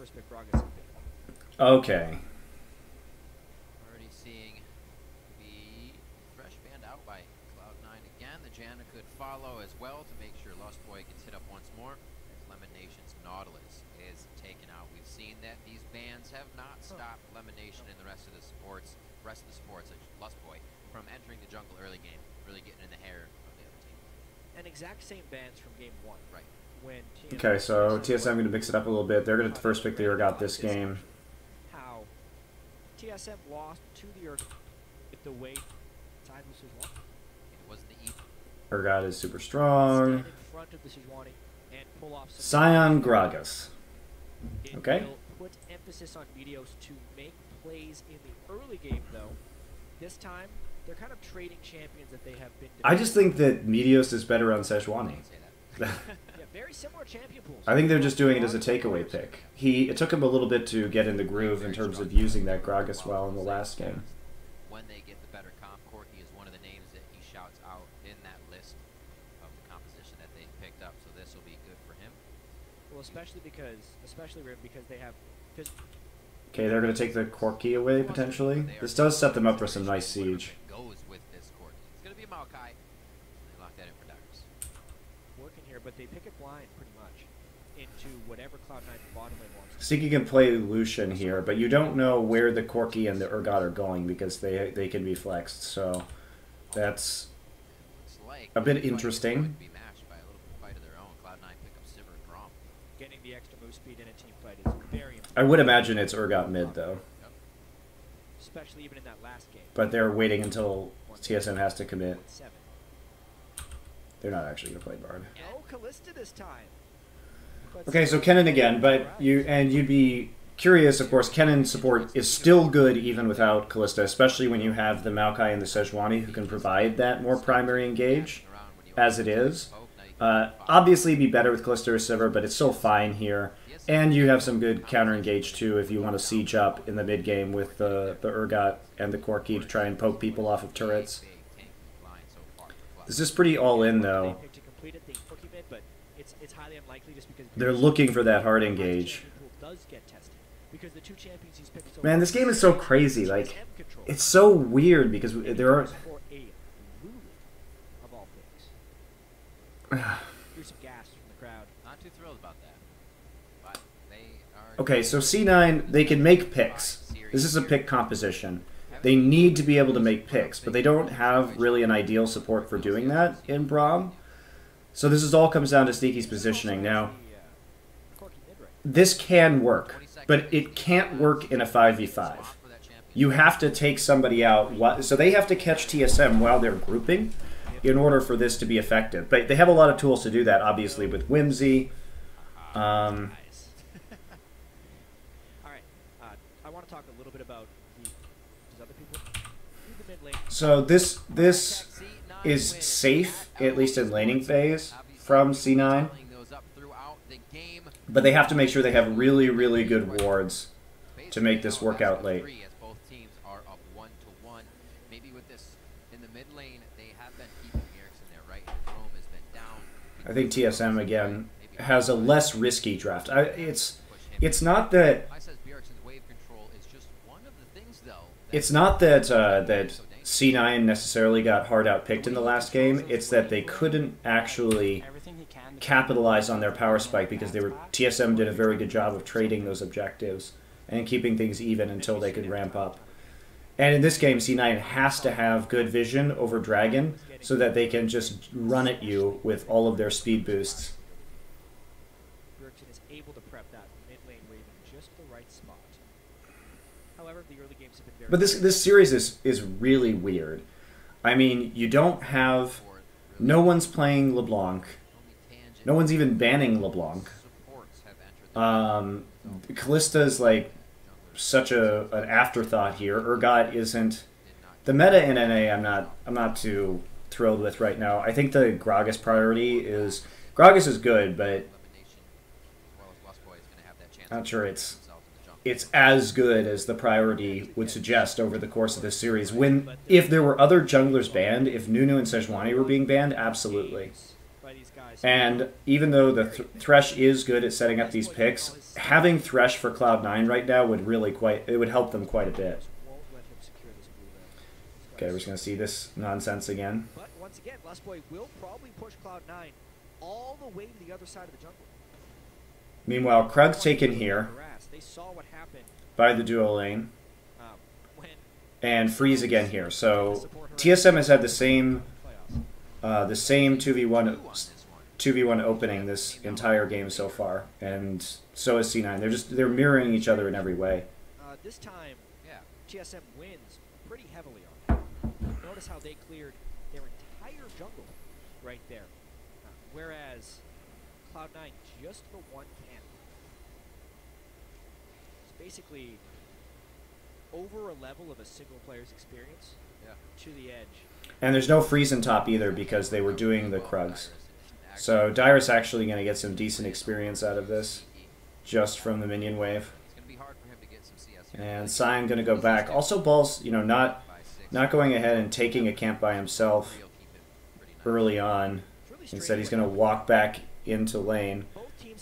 first pick Gragas has been. Okay. Already seeing the fresh band out by Cloud9 again. The Janna could follow as well to make sure Lost Boy gets hit up once more. Lemon Nation's Nautilus is taken out. We've seen that these bans have not stopped Lemon Nation and the rest of the sports, like Lost Boy, from entering the jungle early game, really getting in the hair of the other team. And exact same bans from game 1. Right. When Okay, so TSM going to mix it up a little bit. They're going to first pick the Urgot this game. How TSM lost to the Urgot the way time was Sejuani. It was the Urgot is super strong. Stand in front of the Sejuani and pull off some Scion Gragas. It Okay. will put emphasis on Meteos to make plays in the early game, though. This time, they're kind of trading champions that they have been. I just think that Meteos is better on Sejuani. Yeah, very similar champion pools. I think they're just doing it as a takeaway pick. It took him a little bit to get in the groove in terms of using that Gragas well in the last game. When they get the better comp, Corky is one of the names that he shouts out in that list of the composition that they picked up, so this will be good for him. Well, especially Rim, because they have. Okay, they're going to take the Corki away, potentially. This does set them up for some nice siege. Goes with this Corky. It's going to be Maokai. They lock that in for Dagers. Working here, but they pick it blind pretty much into whatever Cloud9 bottom lane wants. Sneaky can play Lucian here, but you don't know where the Corki and the Urgot are going because they can be flexed. So that's a bit interesting. Be matched by a little fight of their own. Cloud9 pick up Sivir and Grom. Getting the extra move speed in a team fight is very important. I would imagine it's Urgot mid, though. Especially even in that last game. But they're waiting until TSM has to commit. 7. They're not actually going to play Bard. No Callista this time. But Okay, so Kennen again, but you'd be curious, of course, Kennen support is still good even without Callista, especially when you have the Maokai and the Sejuani who can provide that more primary engage, as it is. Obviously, it'd be better with Callista or Sivir, but it's still fine here. And you have some good counter engage too if you want to siege up in the mid game with the Urgot and the Corki to try and poke people off of turrets. This is pretty all in though. They're looking for that hard engage. Man, this game is so crazy. Like, it's so weird because there are. Not too thrilled about that. But they are Okay, so C9, they can make picks. This is a pick composition. They need to be able to make picks, but they don't have really an ideal support for doing that in Braum. So this is all comes down to Sneaky's positioning. Now, this can work, but it can't work in a 5v5. You have to take somebody out. So they have to catch TSM while they're grouping in order for this to be effective. But they have a lot of tools to do that, obviously, with Whimsy. All right. I want to talk a little bit about these other people. The mid lane. So this is safe, at least in laning phase, from C9. But they have to make sure they have really, really good wards to make this work out late. Both teams are up 1-1. Maybe with this in the mid lane, they have been keeping Erickson there, right? And Rome has been down. I think TSM again has a less risky draft. It's not that it's not that that C9 necessarily got hard outpicked in the last game. It's that they couldn't actually capitalize on their power spike because TSM did a very good job of trading those objectives and keeping things even until they could ramp up. And in this game, C9 has to have good vision over Dragon so that they can just run at you with all of their speed boosts. Bergson is able to prep that mid lane wave in just the right spot. However, the early games have been very. But this series is really weird. I mean, you don't have. No one's playing LeBlanc. No one's even banning LeBlanc. Callista's like such an afterthought here. Urgot isn't. The meta in NA I'm not too thrilled with right now. I think the Gragas priority is Gragas is good, but I'm not sure it's as good as the priority would suggest over the course of this series. If there were other junglers banned, if Nunu and Sejuani were being banned, absolutely. By these guys And even though the Thresh is good at setting up these picks, having Thresh for Cloud9 right now would really it would help them quite a bit. Okay, we're just going to see this nonsense again. But once again, Lustboy will probably push Cloud9 all the way to the other side of the jungle. Meanwhile, Krug's taken here They saw what happened by the duo lane. when And Freeze again here. So TSM has had the same 2v1 opening this entire game so far, and so is C9. They're mirroring each other in every way. This time, TSM wins pretty heavily on it. Notice how they cleared their entire jungle right there, whereas Cloud9 just the one camp. It's basically over a level of a single player's experience to the edge. And there's no freeze in top either because they were doing the Krugs. So Dyrus actually going to get some decent experience out of this just from the minion wave. And Sion going to go back. Also Ball's, not going ahead and taking a camp by himself early on. Instead he's going to walk back into lane.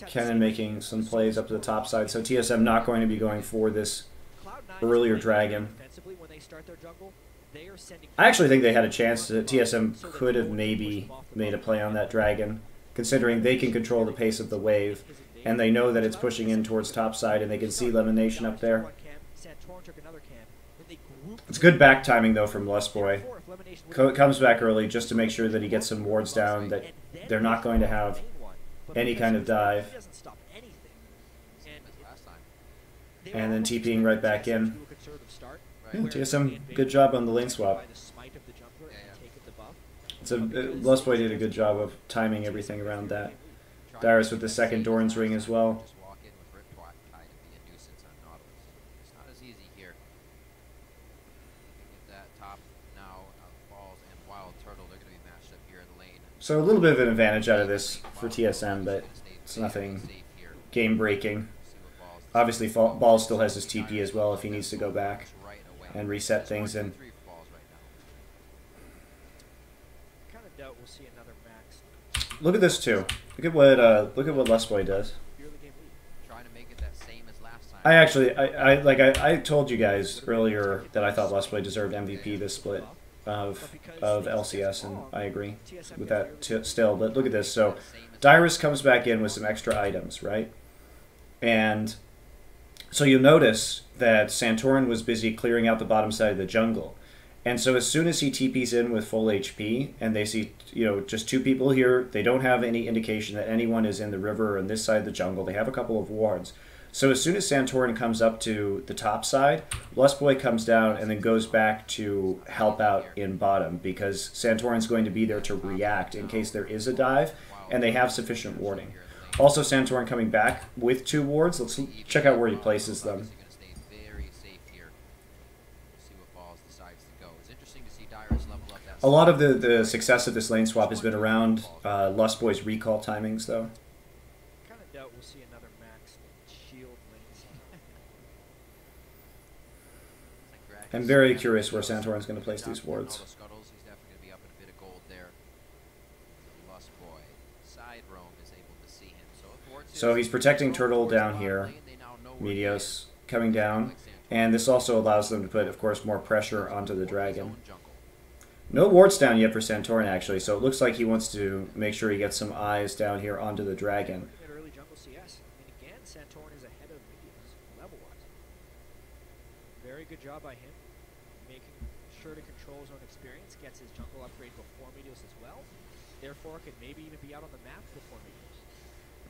Kennen making some plays up to the top side. So TSM not going to be going for this earlier dragon. I actually think they had a chance. TSM could have maybe made a play on that dragon, considering they can control the pace of the wave, and they know that it's pushing in towards top side, and they can see Lemonation up there. It's good back timing, though, from Lustboy. Comes back early just to make sure that he gets some wards down, that they're not going to have any kind of dive. And then TPing right back in. TSM, good job on the lane swap. Lustboy did a good job of timing everything around that. Dyrus with the second Doran's ring as well. So a little bit of an advantage out of this for TSM, but it's nothing game-breaking. Obviously, Ball still has his TP as well if he needs to go back and reset things. And look at this too. Look at what Lustboy does. I told you guys earlier that I thought Lustboy deserved MVP this split of LCS, and I agree with that still. But look at this. So Dyrus comes back in with some extra items, right? And so you'll notice that Santorin was busy clearing out the bottom side of the jungle. And so as soon as he TPs in with full HP, and they see, just two people here, they don't have any indication that anyone is in the river or on this side of the jungle. They have a couple of wards. So as soon as Santorin comes up to the top side, Lustboy comes down and then goes back to help out in bottom, because Santorin's going to be there to react in case there is a dive, and they have sufficient warding. Also, Santorin coming back with 2 wards. Let's check out where he places them. A lot of the success of this lane swap has been around Lustboy's recall timings, though. Kind of doubt we'll see another max shield lanes. I'm very curious where Santorin's going to place these wards. So he's protecting Turtle down here. Meteos coming down. And this also allows them to put, of course, more pressure onto the dragon. No wards down yet for Santorin, actually, so it looks like he wants to make sure he gets some eyes down here onto the dragon. Early jungle CS. Again, Santorin is ahead of Meteos, level-wise. Very good job by him, making sure to control his own experience, gets his jungle upgrade before Meteos as well. Therefore, could maybe even be out on the map before Meteos.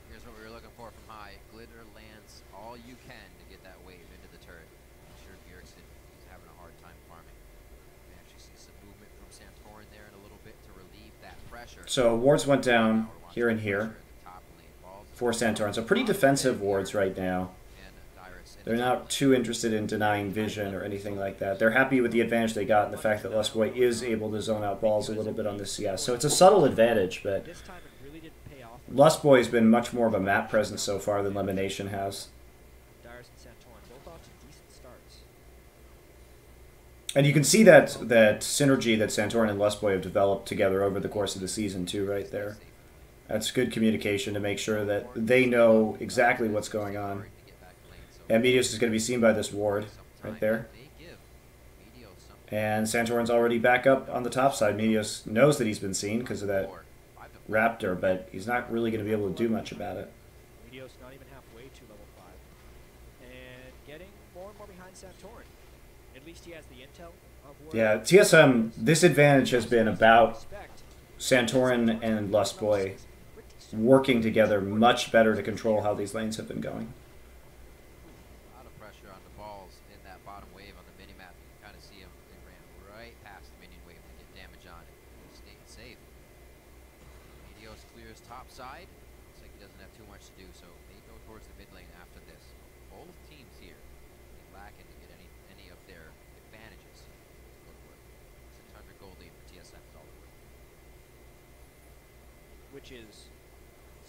Here's what we were looking for from high. Glitter lands all you can to get that wave into the turret. I'm sure Bjergsen is having a hard time farming. We actually see some movement from Santorin there in a little bit to relieve that pressure. So wards went down here and here for Santorin. So pretty defensive wards right now. They're not too interested in denying vision or anything like that. They're happy with the advantage they got and the fact that Lustboy is able to zone out balls a little bit on the CS. So it's a subtle advantage, but Lustboy's been much more of a map presence so far than Lemonation has. And you can see that synergy that Santorin and Lustboy have developed together over the course of the season too, right there. That's good communication to make sure that they know exactly what's going on. And Meteos is going to be seen by this ward right there. And Santorin's already back up on the top side. Meteos knows that he's been seen because of that Raptor, but he's not really going to be able to do much about it. Meteos not even halfway to level 5. And getting more and more behind Santorin. At least he has the intel of where... Yeah, TSM, this advantage has been about Santorin and Lustboy working together much better to control how these lanes have been going. A lot of pressure on the balls in that bottom wave on the minimap. You can kind of see them. They ran right past the minion wave to get damage on it. Stayed safe. Meteos clears top side. Looks like he doesn't have too much to do, so they go towards the mid lane after this. Both teams here lacking to get any of their advantages. 600 gold lead for TSM is all over. Which is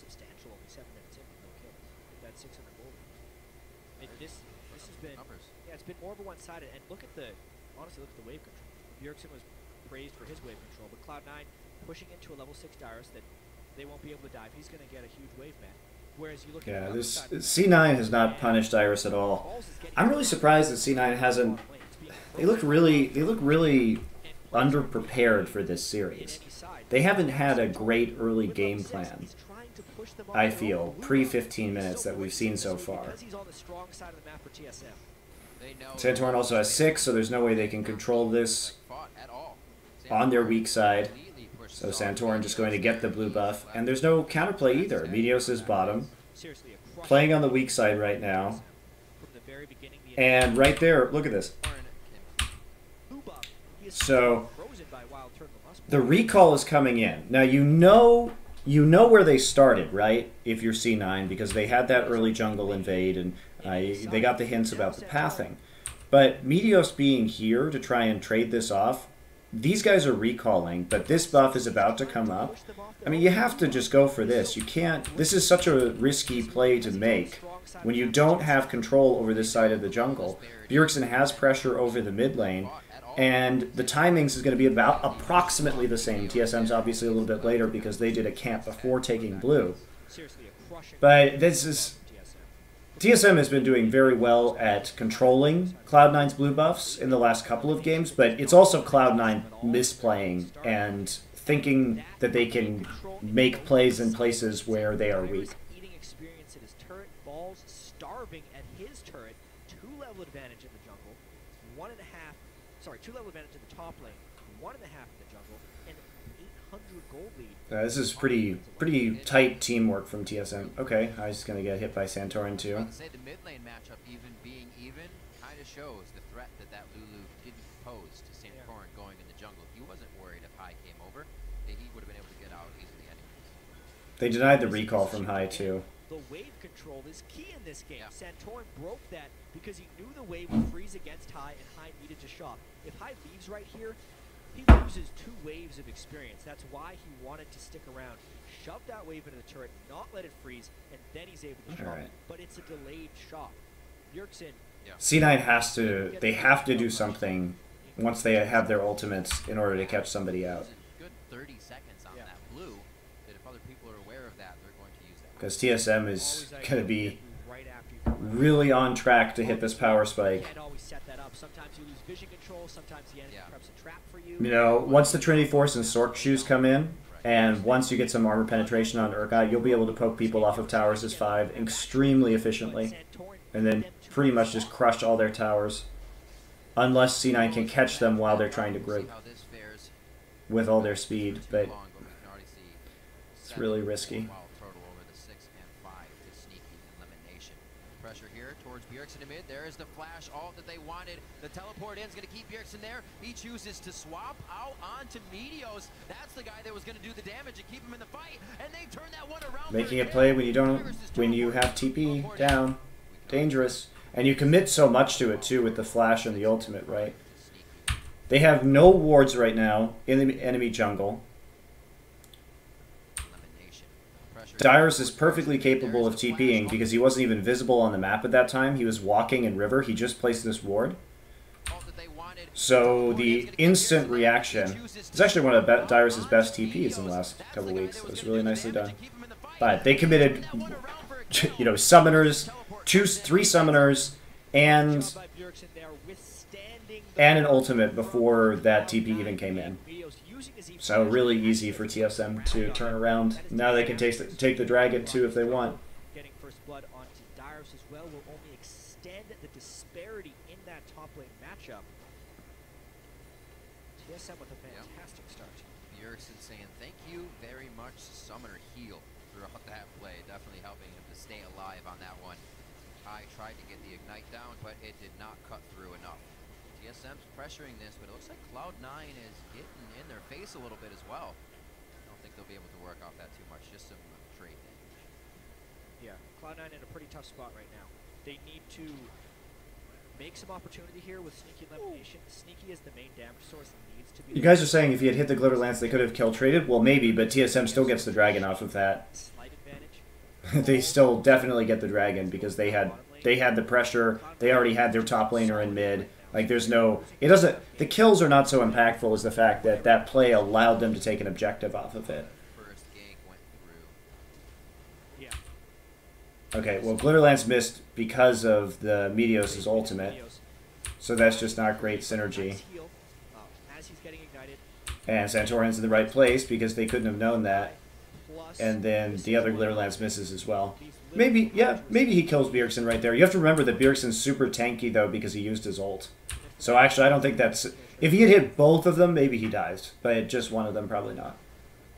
substantial, only 7 minutes in with no kills. With that 600 gold. This has been Numbers. Yeah, it's been more of a one-sided. And look at the wave control. Bjergsen was praised for his wave control, but Cloud9 pushing into a level 6 Dyrus that they won't be able to dive. He's going to get a huge wave man. Whereas you look at this C9 has not punished Dyrus at all. I'm really surprised that C9 hasn't. They look really underprepared for this series. They haven't had a great early game plan, I feel, pre-15 minutes that we've seen so far. Santorin also has 6, so there's no way they can control this on their weak side. So Santorin just going to get the blue buff. And there's no counterplay either. Meteos is bottom, playing on the weak side right now. And right there, look at this. So the recall is coming in. Now you know where they started, right? If you're C9, because they had that early jungle invade and they got the hints about the pathing. But Meteos being here to try and trade this off, these guys are recalling, but this buff is about to come up. I mean, you have to just go for this. You can't... This is such a risky play to make when you don't have control over this side of the jungle. Bjergsen has pressure over the mid lane, and the timings is going to be about approximately the same. TSM's obviously a little bit later because they did a camp before taking blue. But this is... TSM has been doing very well at controlling Cloud9's blue buffs in the last couple of games, but it's also Cloud9 misplaying and thinking that they can make plays in places where they are weak. Eating experience at his turret, balls starving at his turret, 2-level advantage in the jungle, 2-level advantage in the top lane, 1.5 in the jungle, and 800 gold lead. This is pretty tight teamwork from TSM. Okay, I was going to get hit by Santorin too. I would say the mid lane matchup being even kind of shows the threat that Lulu didn't pose to Santorin going in the jungle. He wasn't worried if High came over. He would have been able to get out easily anyways. They denied the recall from High too. The wave control is key in this game. Yeah. Santorin broke that because he knew the wave would freeze against High and High needed to shop. If High leaves right here, he loses 2 waves of experience. That's why he wanted to stick around. Shove that wave into the turret, not let it freeze, and then he's able to shop. Right. But it's a delayed shot. Bjergsen. C9 has to, they have to do something once they have their ultimates in order to catch somebody out. Good 30 seconds on that blue, that if other people are aware of that, they're going to use that. Because TSM is going to be really on track to hit this power spike. Sometimes you lose vision control, sometimes the enemy preps a trap for you. You know, once the Trinity Force and Sork shoes come in, and once you get some armor penetration on Urgot, you'll be able to poke people off of towers as 5 extremely efficiently. And then pretty much just crush all their towers. Unless C9 can catch them while they're trying to group with all their speed, but it's really risky. Pressure here towards Bjergsen in mid. There is the flash, all that they wanted. The teleport in is going to keep Bjergsen there. He chooses to swap out onto Meteos. That's the guy that was going to do the damage and keep him in the fight. And they turn that one around. Making a play when you have TP down. Dangerous. And you commit so much to it too with the flash and the ultimate, right? They have no wards right now in the enemy jungle. Dyrus is perfectly capable of TPing because he wasn't even visible on the map at that time. He was walking in river. He just placed this ward. So the instant reaction is actually one of Dyrus' best TPs in the last couple of weeks. It was really nicely done. But they committed, you know, summoners, 3 summoners, and an ultimate before that TP even came in. So really easy for TSM to turn around. Now they can take the dragon too if they want. Getting first blood onto Dyrus as well will only extend the disparity in that top lane matchup. TSM with a fantastic start. Bjergsen saying thank you very much, Summoner Heal, throughout that play. Definitely helping him to stay alive on that one. I tried to get the Ignite down, but it did not cut through enough. TSM's pressuring this, but it looks like Cloud9 is getting in their face a little bit as well. I don't think they'll be able to work off that too much, just some trade damage. Yeah, Cloud9 in a pretty tough spot right now. They need to make some opportunity here with Sneaky Elimination. Sneaky is the main damage source and needs to be... You guys are saying if he had hit the Glitter Lance, they could have kill traded? Well, maybe, but TSM still gets the dragon off of that. Slight advantage. They still definitely get the dragon because they had the pressure. They already had their top laner in mid. Like, there's no... It doesn't... The kills are not so impactful as the fact that that play allowed them to take an objective off of it. First gank went through. Yeah. Okay, well, Glitter Lance missed because of the Meteos' ultimate. So that's just not great synergy. As he's getting ignited. And Santorin's in the right place because they couldn't have known that. And then the other Glitter Lance misses as well. Maybe, yeah, maybe he kills Bjergsen right there. You have to remember that Bjergsen's super tanky, though, because he used his ult. So actually, I don't think that's... If he had hit both of them, maybe he dies. But just one of them, probably not.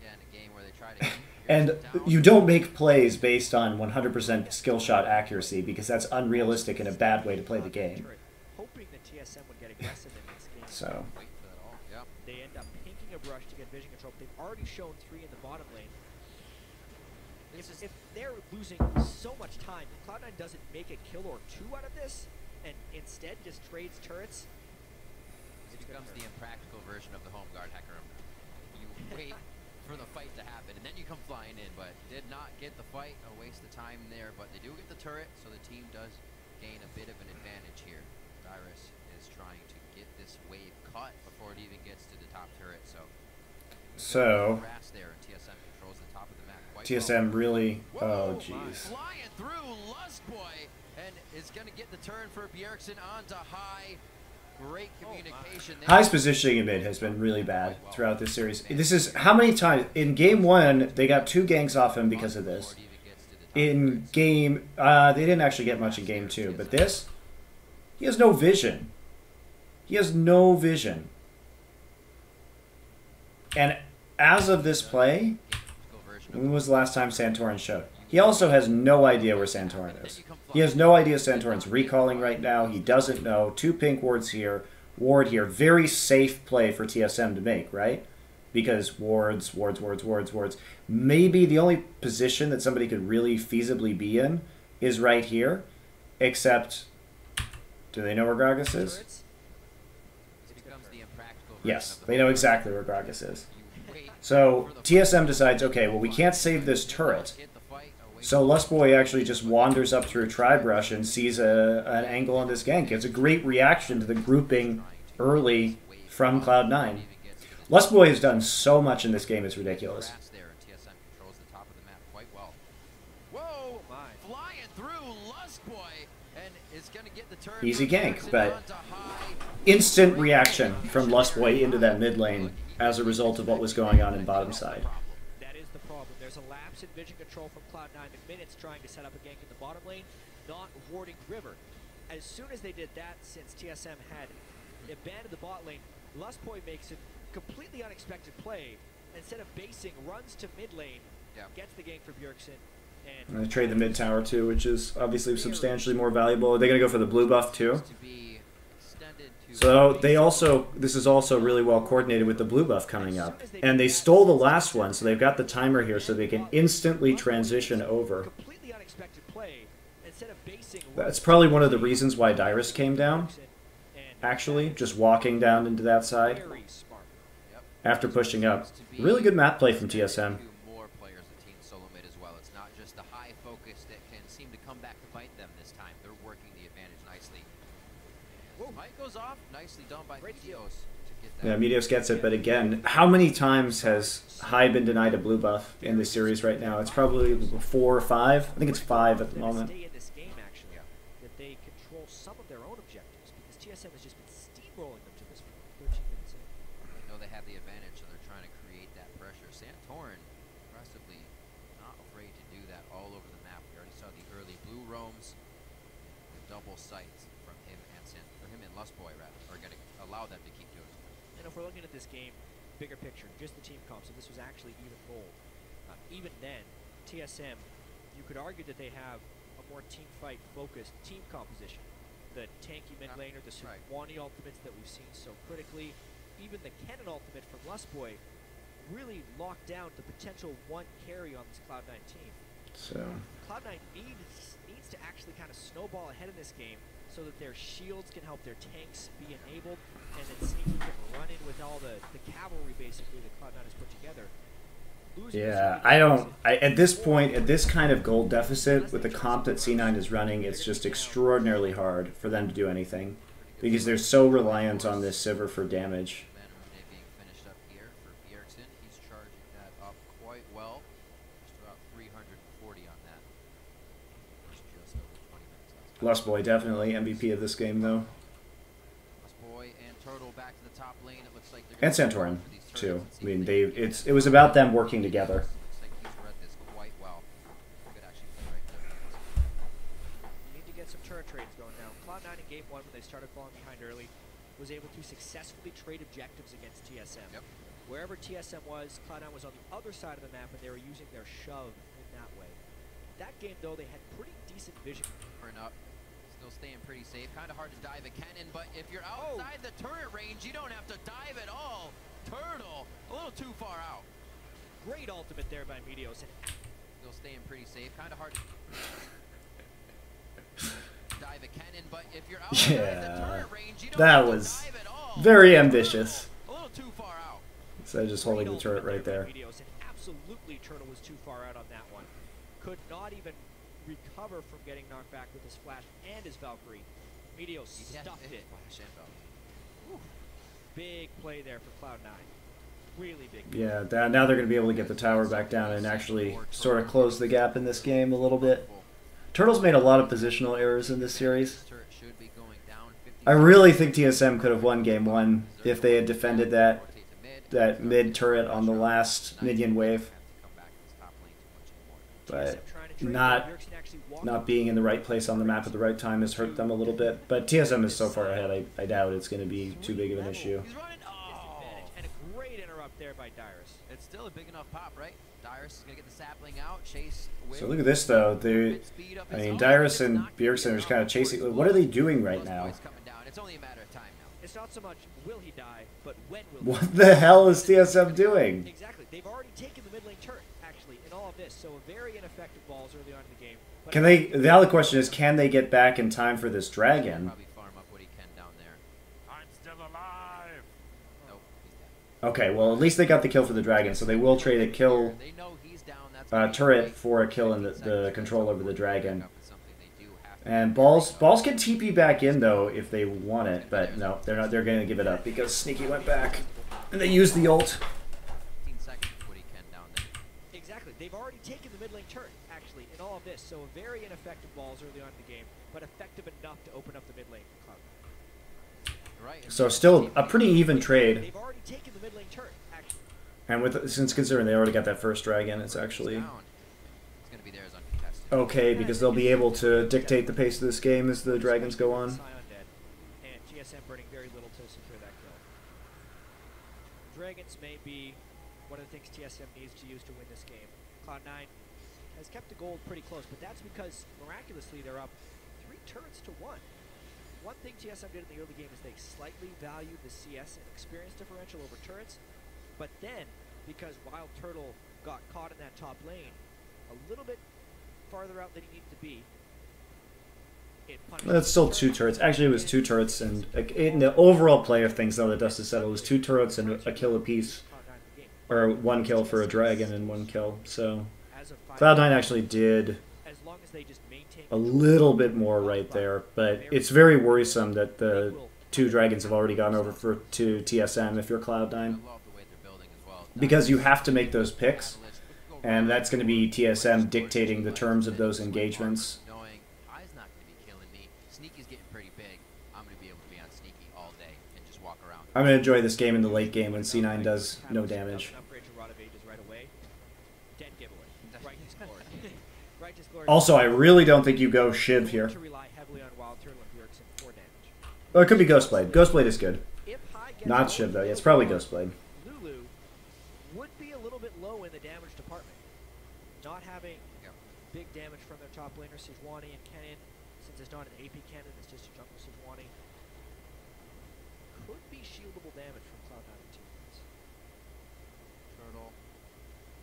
Yeah, in a game where they try to And you don't make plays based on 100% skill shot accuracy, because that's unrealistic and a bad way to play the game. Hoping that TSM would get aggressive in this game. So... wait for that all. Yep. They end up pinking a brush to get vision control. But they've already shown 3 in the bottom lane. If they're losing so much time, if Cloud9 doesn't make a kill or 2 out of this, and instead just trades turrets, It becomes the impractical version of the home guard hacker. You wait for the fight to happen, and then you come flying in, but did not get the fight. A waste of time there, but they do get the turret, so the team does gain a bit of an advantage here. Dyrus is trying to get this wave cut before it even gets to the top turret, so grass there, and TSM controls the top of the map quite TSM well. really... Whoa, Oh, jeez. flying through Lustboy, and is going to get the turn for Bjergsen onto high. Great communication there. High's positioning in mid has been really bad throughout this series. This is... How many times... In game 1, they got 2 ganks off him because of this. In game... they didn't actually get much in game 2, but this... He has no vision. He has no vision. And as of this play, when was the last time Santorin showed? He also has no idea where Santorin is. He has no idea Santorin's recalling right now. He doesn't know. 2 pink wards here. Ward here. Very safe play for TSM to make, right? Because wards. Maybe the only position that somebody could really feasibly be in is right here. Except, do they know where Gragas is? Yes, they know exactly where Gragas is. So TSM decides, okay, well, we can't save this turret. So Lustboy actually just wanders up through Tribe Rush and sees an angle on this gank. It's a great reaction to the grouping early from Cloud9. Lustboy has done so much in this game, it's ridiculous. Easy gank, but instant reaction from Lustboy into that mid lane as a result of what was going on in bottom side. That is the problem. There's a lapse in vision control from Cloud9. McMinut's trying to set up a gank in the bottom lane, not warding River. As soon as they did that, since TSM had abandoned the bot lane, Lustboy makes a completely unexpected play. Instead of basing, runs to mid lane, gets the gank for Bjergsen. And they trade the mid tower too, which is obviously substantially more valuable. Are they going to go for the blue buff too? So they also, this is also really well coordinated with the blue buff coming up. And they stole the last one, so they've got the timer here so they can instantly transition over. That's probably one of the reasons why Dyrus came down, actually, just walking down into that side after pushing up. Really good map play from TSM. Spike goes off. Nicely done by Great steal. Meteos to get that. Yeah, Meteos gets it, but again, how many times has High been denied a blue buff in this series right now? It's probably 4 or 5. I think it's 5 at the moment. Stay in this game, actually, that they control some of their own objectives because TSM has just been steamrolling them to this point, 13 minutes in. They know they have the advantage, so they're trying to create that pressure. Santorin, impressively, not afraid to do that all over the map. We already saw the early blue roams. The double sights from him and Lustboy, rather, are going to allow them to keep doing it. And if we're looking at this game, bigger picture, just the team comp, so this was actually even gold. Even then, TSM, you could argue that they have a more team fight focused team composition. The tanky mid laner, the Sejuani ultimates that we've seen so critically, even the Kennen ultimate from Lustboy really locked down the potential one carry on this Cloud9 team. So Cloud9 needs to actually kind of snowball ahead in this game so that their shields can help their tanks be enabled, and then Sneaky can run in with all the cavalry basically that Cloud9 has put together. yeah, at this point, at this kind of gold deficit, with the comp that C9 is running, it's just extraordinarily hard for them to do anything. Because they're so reliant on this Sivir for damage. Being finished up here for Bjergsen. He's charging that up quite well. Just about 340 on that. Just over 20 minutes left. Lustboy, definitely MVP of this game, though. Lustboy and Turtle back to the top lane. It looks like they're And gonna Santorin, go for these too. turrets I mean, and see if it can was about them working together. Looks like he's read this quite well. Good actually play right there. You need to get some turret trades going now. Cloud9 in game 1, when they started falling behind early, was able to successfully trade objectives against TSM. Yep. Wherever TSM was, Cloud9 was on the other side of the map, and they were using their shove in that way. That game, though, they had pretty decent vision. Turn up. Still staying pretty safe. Kind of hard to dive a cannon, but if you're outside the turret range, you don't have to dive at all. Turtle, a little too far out. Great ultimate there by Meteos. And Still staying pretty safe. Kind of hard to dive a cannon, but if you're outside the turret range, you don't that have to was dive at all. very ambitious. A little too far out. So just holding the turret right there. Meteos, and absolutely, Turtle was too far out on that one. Could not even recover from getting knocked back with his flash and his Valkyrie. Meteos stuffed it. Flash and Valkyrie. Whew. Big play there for Cloud9. Really big. Yeah, now they're going to be able to get the tower back down and actually sort of close the gap in this game a little bit. Turtles made a lot of positional errors in this series. I really think TSM could have won game 1 if they had defended that mid turret on the last minion wave. But not being in the right place on the map at the right time has hurt them a little bit. But TSM is so far ahead, I doubt it's going to be too big of an issue. And a great interrupt there by Dyrus. It's still a big enough pop, right? Dyrus is going to get the sapling out, chase. So look at this, though. I mean, Dyrus and Bjergsen are just kind of chasing. What are they doing right now? It's only a matter of time now. It's not so much will he die, but when will he die? What the hell is TSM doing? Exactly. They've already taken the mid lane turret, actually, in all of this. So very ineffective balls early on in the game. But can they? The other question is, can they get back in time for this dragon? Probably farm up what he can down there. I'm still alive. Nope, he's dead. Okay, well at least they got the kill for the dragon, so they will trade a kill They know he's down. turret for a kill in the control over the dragon. And balls can TP back in though if they want it, but no, they're not. They're going to give it up because Sneaky went back and they used the ult. 15 seconds what he can down there. Exactly. They've already taken the mid lane turret, actually, in all of this. So very ineffective balls early on in the game, but effective enough to open up the mid lane for Cloud9. Right. So still a pretty even trade. They've already taken the mid lane turret, actually. And since considering they already got that first dragon, it's actually It's going to be theirs uncontested. okay because they'll be able to dictate the pace of this game as the dragons go on. And TSM burning very little to secure that kill. Dragons may be one of the things TSM needs to use to win this game. Cloud9 has kept the gold pretty close, but that's because miraculously they're up 3 turrets to 1. One thing TSM did in the early game is they slightly valued the CS and experience differential over turrets, but then, because Wild Turtle got caught in that top lane, a little bit farther out than he needed to be, That's still 2 turrets. Actually, it was 2 turrets, and in the overall play of things, though, the dust is settled, it was 2 turrets and a kill apiece. Or 1 kill for a dragon and 1 kill. So Cloud9 actually did a little bit more right there, but it's very worrisome that the 2 dragons have already gone over to TSM if you're Cloud9. I love the way they're building as well. Because you have to make those picks, and that's going to be TSM dictating the terms of those engagements. Knowing I's not going to be killing me. Sneaky's getting pretty big. I'm going to be able to be on Sneaky all day and just walk around. I'm going to enjoy this game in the late game when C9 does no damage. Also, I really don't think you go Shiv here. Or it could be Ghostblade. Ghostblade is good. Not Shiv, though. Yeah, it's probably Ghostblade. Lulu would be a little bit low in the damage department. Not having big damage from their top laner, Sejuani and Kennen, since it's not an AP cannon, it's just a jungle Sejuani. Could be shieldable damage from Cloud9 and teammates. Turtle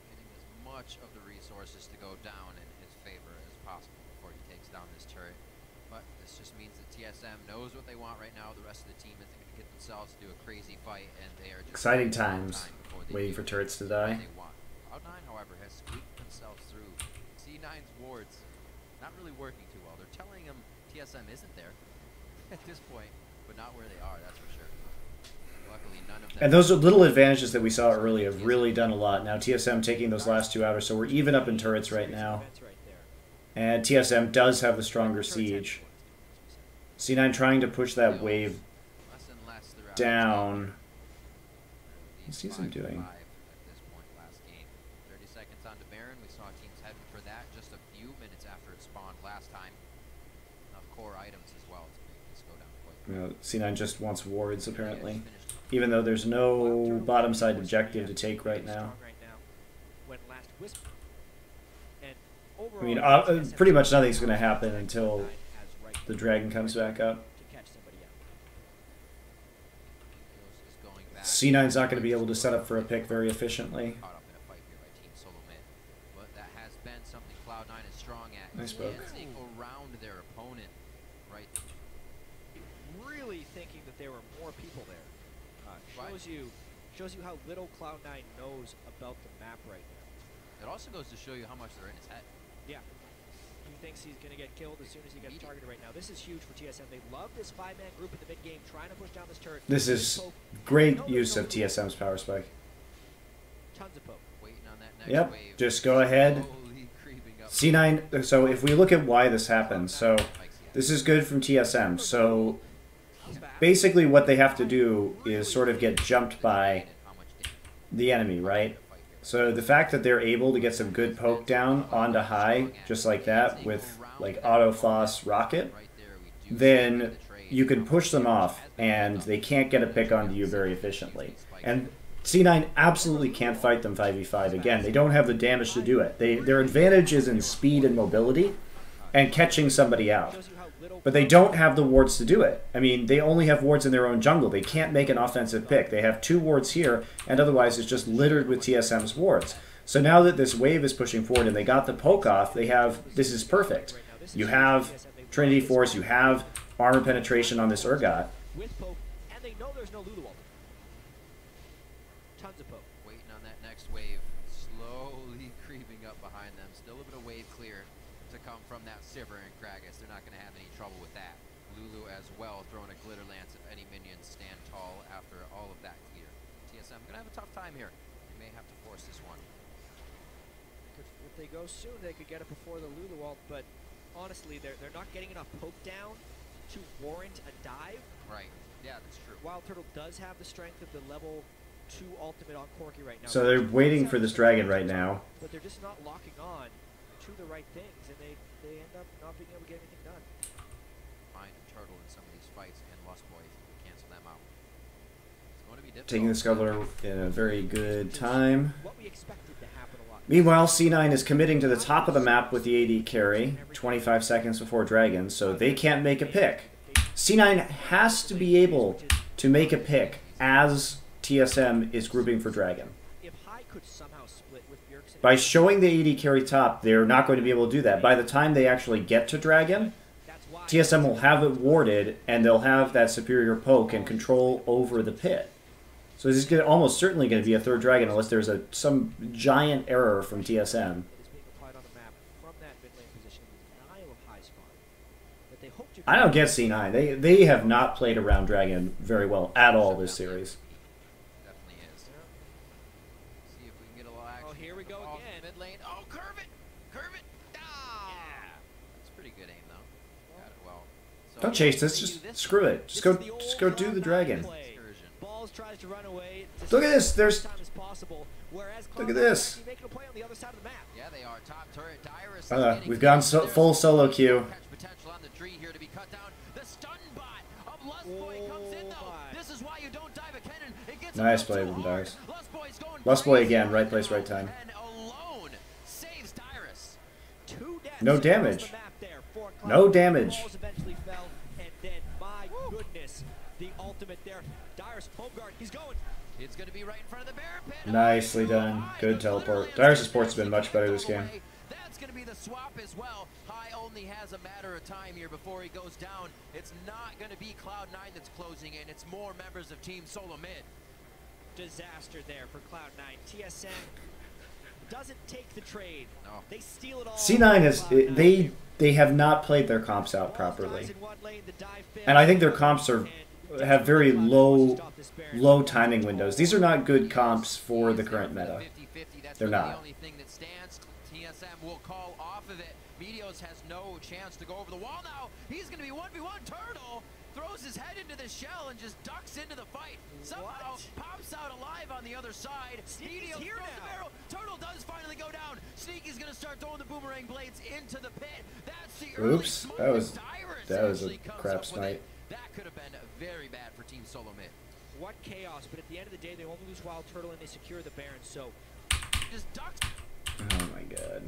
getting as much of the resources to go down in his favor as possible before he takes down this turret. But this just means that TSM knows what they want right now. The rest of the team isn't going to get themselves to do a crazy fight, and they are just exciting times. Waiting for turrets to die. Cloud9, however, has squeaked themselves through. C9's wards not really working too well. They're telling him TSM isn't there at this point, but not where they are, that's for sure. Luckily, none of them. And those little advantages that we saw earlier have really done a lot. Now TSM taking those last 2 hours, so we're even up in turrets right now. And TSM does have the stronger siege. C9 trying to push that wave down. What's TSM doing? At this point, last game. 30 seconds on to Baron. We saw teams heading for that just a few minutes after it spawned last time. Enough core items as well to make this go down quick. C9 just wants wards, apparently. Even though there's no bottom side objective to take right now. I mean, pretty much nothing's going to happen until the dragon comes back up. C9's not going to be able to set up for a pick very efficiently. Nice poke. Around their opponent, right? Really thinking that there were more people there. Shows you how little Cloud9 knows about the map right now. It also goes to show you how much they're in his head. Yeah. He thinks he's going to get killed as soon as he gets targeted right now. This is huge for TSM. They love this 5-man group in the mid game, trying to push down this turret. This is great use of TSM's power spike. Tons of poke. Waiting on that next Yep, wave. just go ahead. C9, so if we look at why this happens, so this is good from TSM. So basically what they have to do is sort of get jumped by the enemy, right? So the fact that they're able to get some good poke down onto high, just like that, with like auto floss rocket, then you can push them off and they can't get a pick onto you very efficiently. And C9 absolutely can't fight them 5v5 again. They don't have the damage to do it. Their advantage is in speed and mobility and catching somebody out. But they don't have the wards to do it. I mean, they only have wards in their own jungle. They can't make an offensive pick. They have 2 wards here, and otherwise it's just littered with TSM's wards. So now that this wave is pushing forward and they got the poke off, they have, this is perfect. You have Trinity Force, you have armor penetration on this Urgot. With poke, and they know there's no Lulu ult. Tons of poke. Waiting on that next wave, slowly creeping up behind them. Still a bit of wave clear to come from that Sivir and Kragus. They're not going to have any trouble with that. Lulu as well, throwing a glitter lance if any minions stand tall after all of that clear. TSM going to have a tough time here. They may have to force this one. If they go soon, they could get it before the Lulu ult, but honestly, they're not getting enough poke down to warrant a dive. Right. Yeah, that's true. Wild Turtle does have the strength of the level 2 ultimate on Corki right now. So they're waiting for this dragon right now. But they're just not locking on to the right things, and they end up not being able to get anything done. Find Turtle in some of these fights, and Lost Boys cancel them out. It's going to be difficult. Taking the Scuttler in a very good time. What we expected to happen a lot. Meanwhile, C9 is committing to the top of the map with the AD carry, 25 seconds before Dragon, so they can't make a pick. C9 has to be able to make a pick as TSM is grouping for Dragon. If High could somehow split with Bjergsen, By showing the AD carry top, they're not going to be able to do that. By the time they actually get to Dragon, TSM will have it warded, and they'll have that superior poke and control over the pit. So this is almost certainly going to be a third Dragon unless there's some giant error from TSM. that is being applied on the map from that mid lane position with denial of high spawn that they hope to I don't get C9. They have not played around Dragon very well at all this series. Definitely is. See if we can get a little action. Oh, here we go off again. Mid lane. Oh, curve it! Curve it! Ah! Yeah. That's pretty good aim, though. Got it well. So Don't chase this. Just screw it. Just go do the dragon. Balls tries to run away. Look at this. There's. Whereas Look at this. making a play on the other side of the map. Yeah, they are. Top turret. Dyrus We've gone full solo queue. catch potential on the tree here to be cut down. The stun bot of Lustboy comes in though. This is why you don't dive a cannon. It gets Nice him play too from hard. Dyrus. Lustboy's going Lustboy crazy again, right right place, now, right time. And alone saves Dyrus. Two deaths No across damage. the map there for No Cloud9. damage. Balls eventually fell, and then my goodness, the ultimate there. Dyrus home guard, he's going. It's going to be right in front of the bear pit. Nicely done. Good teleport. Dyrus' support's been much better this game. That's going to be the swap as well. High only has a matter of time here before he goes down. It's not going to be Cloud9 that's closing in. It's more members of Team Solo Mid. Disaster there for Cloud9. TSM doesn't take the trade. No. They steal it all. C9 has Cloud9. they have not played their comps out Balls properly, dies in one lane, the dive fails, and I think their comps are and have very Cloud9 low wants to stop this Baron. low timing windows. These are not good comps for the current meta. 50-50, that's They're really not. the only thing that stands. TSM will call off of it. Meteos has no chance to go over the wall now. He's going to be 1v1. Turtle throws his head into the shell and just ducks into the fight. Somehow pops out alive on the other side. Sneaky's Meteos here throws now. the barrel. Turtle does finally go down. Sneaky's going to start throwing the boomerang blades into the pit. That's the early Oops, smoke that was- Dyrus that was a actually comes crap up with smite. it. That could have been very bad for Team Solo Mid. What chaos, but at the end of the day, they only lose Wild Turtle and they secure the Baron, so Just ducks. Oh my god.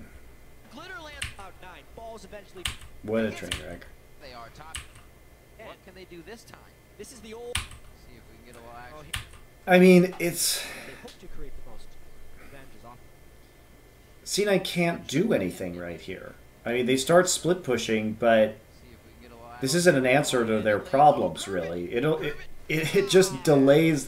Glitter lands. Cloud9. Balls eventually. What a train wreck. They are top. What can they do this time? This is the old. See if we can get a little Oh, action. I mean, it's they hope to create the most advantages off. C9 can't do anything right here. I mean, they start split pushing, but See if we can get a little this action. isn't an answer to their problems really. It just delays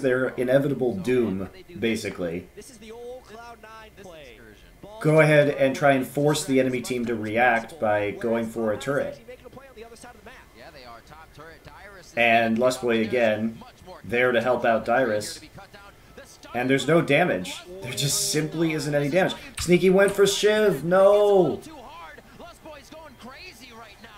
their inevitable doom, basically. This is the old Cloud9 play. Balls Go ahead and try and force the enemy team to react by going for a turret. making a play on the other side of the map. Yeah, they are top turret. Dyrus is And gonna Lustboy be again, much more there to help out Dyrus. to be cut down. The stun And there's no damage. There just simply isn't any damage. Sneaky went for Shiv. No! too hard. Lustboy's going crazy right now.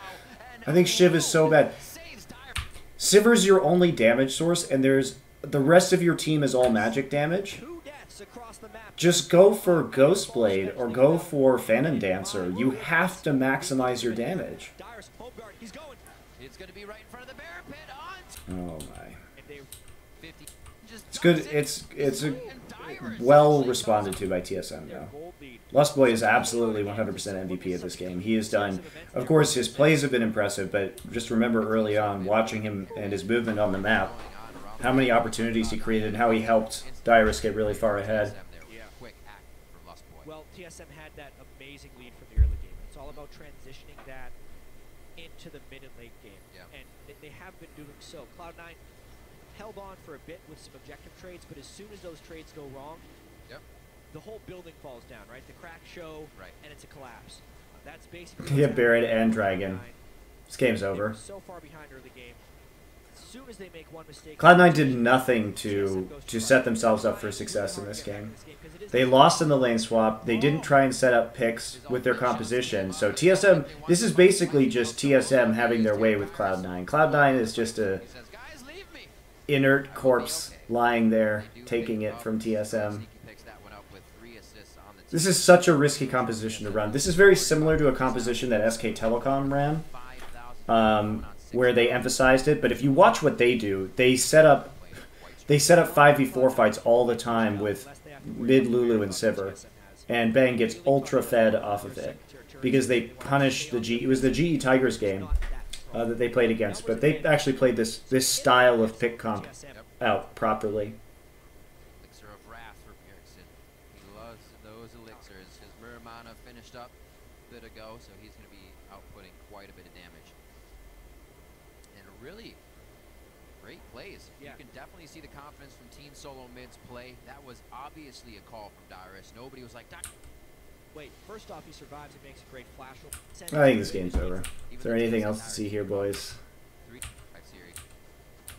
And I think Shiv is so bad. saves Dyrus. Sivir's your only damage source, and there's the rest of your team is all magic damage. Two deaths across the map. Just go for Ghostblade or go for Phantom Dancer. You have to maximize your damage. Dyrus home guard, he's going. It's going to be right in front of the bear pit on Oh my. And they 50. Just It's good. ducks it. It's a And Dyrus well actually responded to by TSM their though. gold lead. Lustboy is absolutely 100% MVP of this game. He has done, of course, his plays have been impressive, but just remember early on, watching him and his movement on the map, going on around how many opportunities he created and how he helped Dyrus get really far ahead. Yeah. Quick act from Lustboy. Well, TSM had that amazing lead from the early game. It's all about transitioning that into the mid and late game. Yeah. And they have been doing so. Cloud9 held on for a bit with some objective trades, but as soon as those trades go wrong, Yep. the whole building falls down, right? The cracks show, Right. and it's a collapse. That's basically Yeah, what's Baron happening and with Dragon. Cloud9. This game's They were over. so far behind early game. As soon as they make one mistake, Cloud9 did nothing to set themselves up for success in this game. They lost in the lane swap. They didn't try and set up picks with their composition. So TSM, this is basically just TSM having their way with Cloud9. Cloud9 is just a He says, guys, leave me. inert corpse lying there, taking it from TSM. Sneaky picks that one up with 3 assists on the team. This is such a risky composition to run. This is very similar to a composition that SK Telecom ran, 5,000 where they emphasized it. But if you watch what they do, they set up 5v4 fights all the time with mid Lulu and Sivir, and Bang gets ultra fed off of it because they punish the G. It was the GE Tigers game that they played against, but they actually played this style of pick comp out properly. Elixir of Wrath for Erickson. He loves those elixirs. His Mirror Mana finished up a bit ago, so he's going to be outputting quite a bit of damage. And really great plays. Yeah. You can definitely see the confidence from Team Solo Mid's play. That was obviously a call from Dyrus. Nobody was like, Wait, first off, he survives and makes a great flash. I think this game's over. Is there anything else to see here, boys?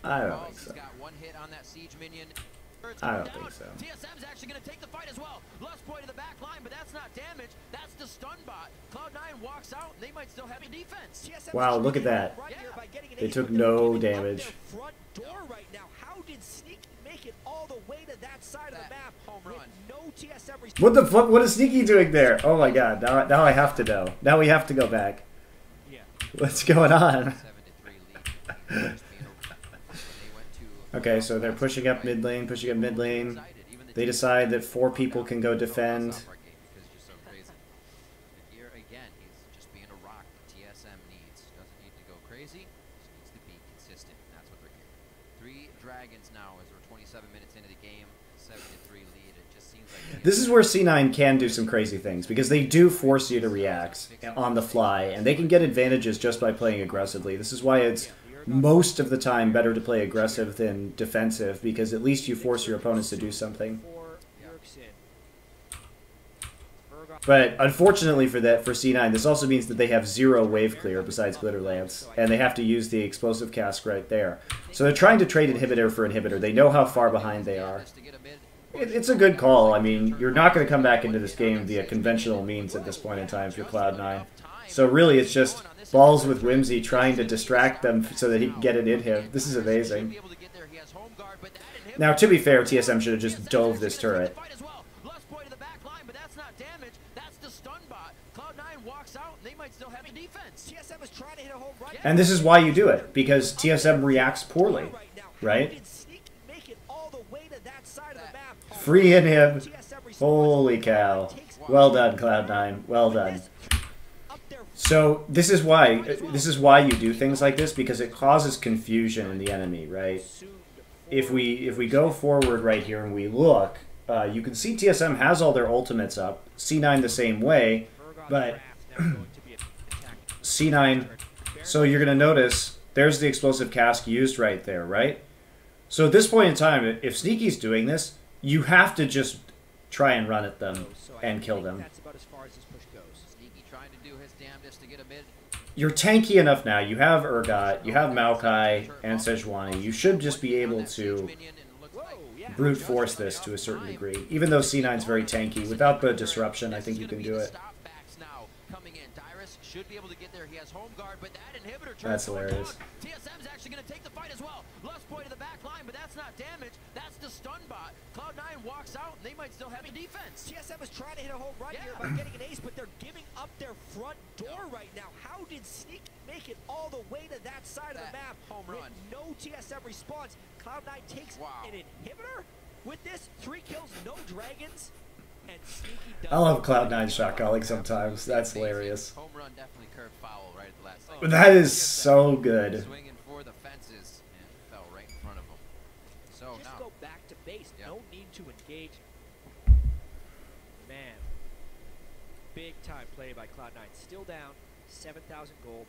I don't think so. I don't think so. TSM's actually going to take the fight as well. Lost boy to the back line, but that's not damage. That's the stun bot. Cloud9 walks out, and they might still have a defense. Wow, look at that. They took no damage. Front door right now. How did Sneaky make it all the way to that side of the map? Home run. No TSM. What the fuck? What is Sneaky doing there? Oh my god. Now I have to know. Now we have to go back. Yeah. What's going on? Okay, so they're pushing up mid lane, pushing up mid lane. They decide that 4 people can go defend. Here again, he's just being a rock. TSM doesn't need to go crazy. Just needs to be consistent. That's what they're here. 3 dragons now as we're 27 minutes into the game. 7-3 lead. It just seems like This is where C9 can do some crazy things because they do force you to react on the fly, and they can get advantages just by playing aggressively. This is why it's most of the time better to play aggressive than defensive, because at least you force your opponents to do something. But unfortunately for C9, this also means that they have 0 wave clear besides Glitter Lance, and they have to use the explosive cask right there. So they're trying to trade inhibitor for inhibitor. They know how far behind they are. It's a good call. I mean, you're not going to come back into this game via conventional means at this point in time if you're Cloud9. So really, it's just balls with Whimsy trying to distract them so that he can get it in him. This is amazing. Now, to be fair, TSM should have just dove this turret. And this is why you do it, because TSM reacts poorly, right? Free in him. Holy cow. Well done, Cloud9. Well done. So this is why you do things like this, because it causes confusion in the enemy, right? If we go forward right here and we look, you can see TSM has all their ultimates up. C9 the same way, but C9. So you're gonna notice there's the explosive cask used right there, right? So at this point in time, if Sneaky's doing this, you have to just try and run at them and kill them. You're tanky enough now. You have Urgot, you have Maokai, and Sejuani. You should just be able to brute force this to a certain degree. Even though C9's very tanky, without the disruption, I think you can do it. That's hilarious. TSM's actually going to take the fight as well. Lust boy to the back line, but that's not damage. That's the stun bot. Cloud9 walks out, and they might still have a defense. TSM is trying to hit a home run here by getting an ace, but they're giving up their front door right now. How did Sneak make it all the way to that side of the map? Home run. With no TSM response. Cloud9 takes an inhibitor. With this, 3 kills, no dragons. And Sneaky does. I love Cloud9 shot calling sometimes. That's hilarious. Home run definitely curved foul right at the last second. But that is so good. Swinging for the fences and fell right in front of him. So just go back to base. No need to engage. Man, big time play by Cloud9. Still down 7,000 gold,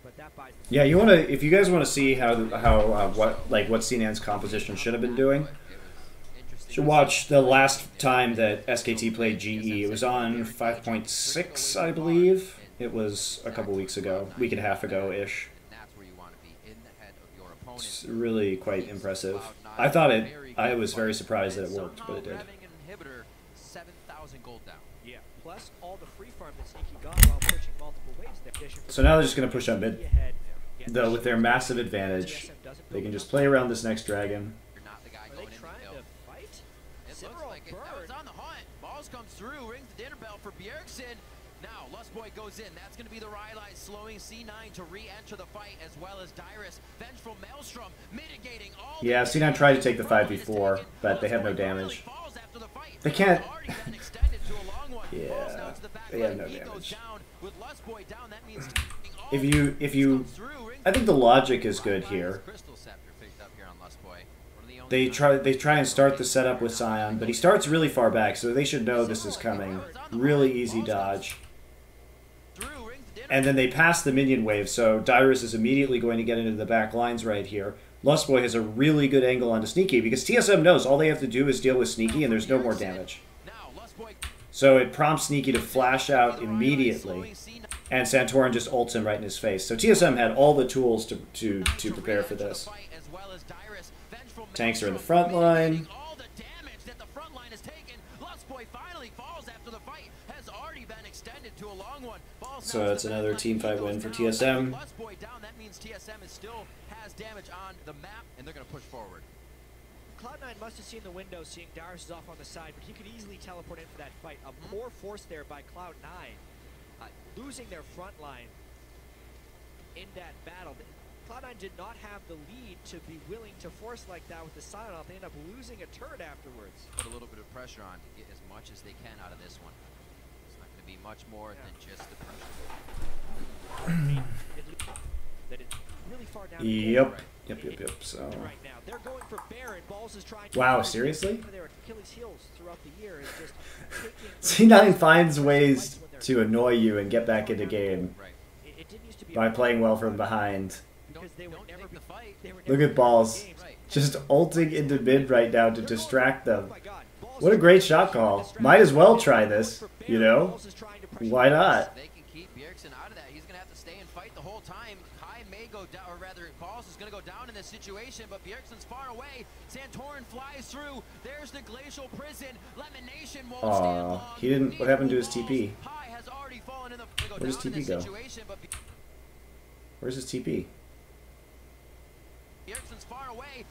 but that buys. Yeah, you want to, if you guys want to see how what C9's composition should have been doing, should watch the last time that SKT played GE. It was on 5.6, I believe. It was a couple weeks ago, week and a half ago-ish. It's really quite impressive. I was very surprised that it worked, but it did. Yeah, plus all the free farm that Sneaky got while pushing multiple waves. So now they're just going to push up mid. Though with their massive advantage, they can just play around this next dragon. Comes through, rings the dinner bell for Bjergsen. Now, Lustboy goes in. That's going to be the Rylai slowing C9 to re-enter the fight, as well as Dyrus. Vengeful Maelstrom mitigating all. Yeah, C9 tried to take the fight before, but they have no damage. They can't. Yeah, they have no damage. If you, I think the logic is good here. They try and start the setup with Sion, but he starts really far back, so they should know this is coming. Really easy dodge. And then they pass the minion wave, so Dyrus is immediately going to get into the back lines right here. Lustboy has a really good angle onto Sneaky, because TSM knows all they have to do is deal with Sneaky and there's no more damage. So it prompts Sneaky to flash out immediately, and Santorin just ults him right in his face. So TSM had all the tools to prepare for this. Tanks are in the front line. So that's another team fight win for TSM. That means TSM still has damage on the map, and they're going to push forward. Cloud9 must have seen the window, seeing Darius is off on the side, but he could easily teleport in for that fight. A poor force there by Cloud9, losing their front line in that battle. Cloud9 did not have the lead to be willing to force like that with the silent off. They end up losing a turret afterwards. Put a little bit of pressure on to get as much as they can out of this one. It's not going to be much more than just the pressure. That it's really far down. Yep. So. Right now, they're going for Baron. Balls is trying to wow, seriously? Their Achilles heels throughout the year is just taking C9 finds ways to annoy you and get back into game by playing well from behind. Look at Balls. Just ulting into mid right now to distract them. What a great shot call. Might as well try this, you know? Why not? They can keep Bjergsen out of that. He's going to have to stay and fight the whole time. Kai may go down, or rather, Balls is going to go down in this situation, but Bjergsen's far away. Santorin flies through. There's the glacial prison. Lemonation won't stand long. He didn't. What happened to his TP? Kai has already fallen in the Where does TP go? Where's his TP? Bjergsen's far away.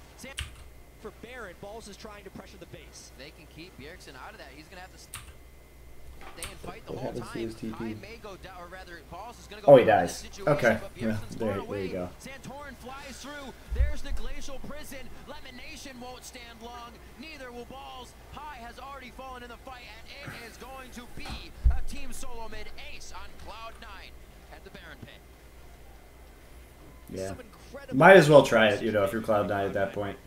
For Baron, Balls is trying to pressure the base. They can keep Bjergsen out of that. He's going to have to stay and fight the What whole happens to time. his TP? Kai may go down, or rather, Balls is going to go Oh, he down in dies. this situation, Okay. but Yeah, Bjergsen's far there away. you go. Santorin flies through. There's the glacial prison. Lemonation won't stand long. Neither will Balls. Kai has already fallen in the fight, and it is going to be a team solo mid ace on Cloud9 at the Baron pit. Yeah. Might as well try it, you know, if you're Cloud9 at that point.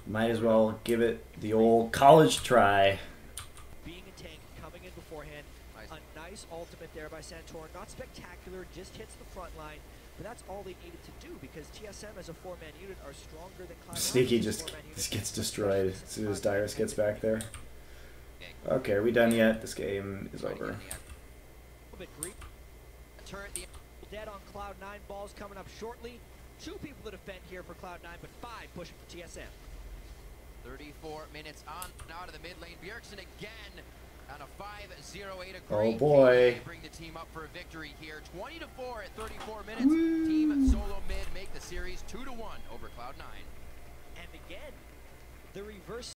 Might as well give it the old college try. Being a tank, coming in beforehand. A nice ultimate there by Santorin. Not spectacular, just hits the front line. But that's all they needed to do because TSM as a 4-man unit are stronger than Cloud9. Sneaky just gets destroyed as soon as Darius gets back there. Okay, are we done yet? This game is over. Dead on Cloud9. Balls coming up shortly. 2 people to defend here for Cloud9, but 5 pushing for TSM. 34 minutes on and out of the mid lane. Bjergsen again on a 5-0-8. Oh boy. Bring the team up for a victory here. 20-4 at 34 minutes. Woo. Team solo mid make the series 2-1 over Cloud9. And again, the reverse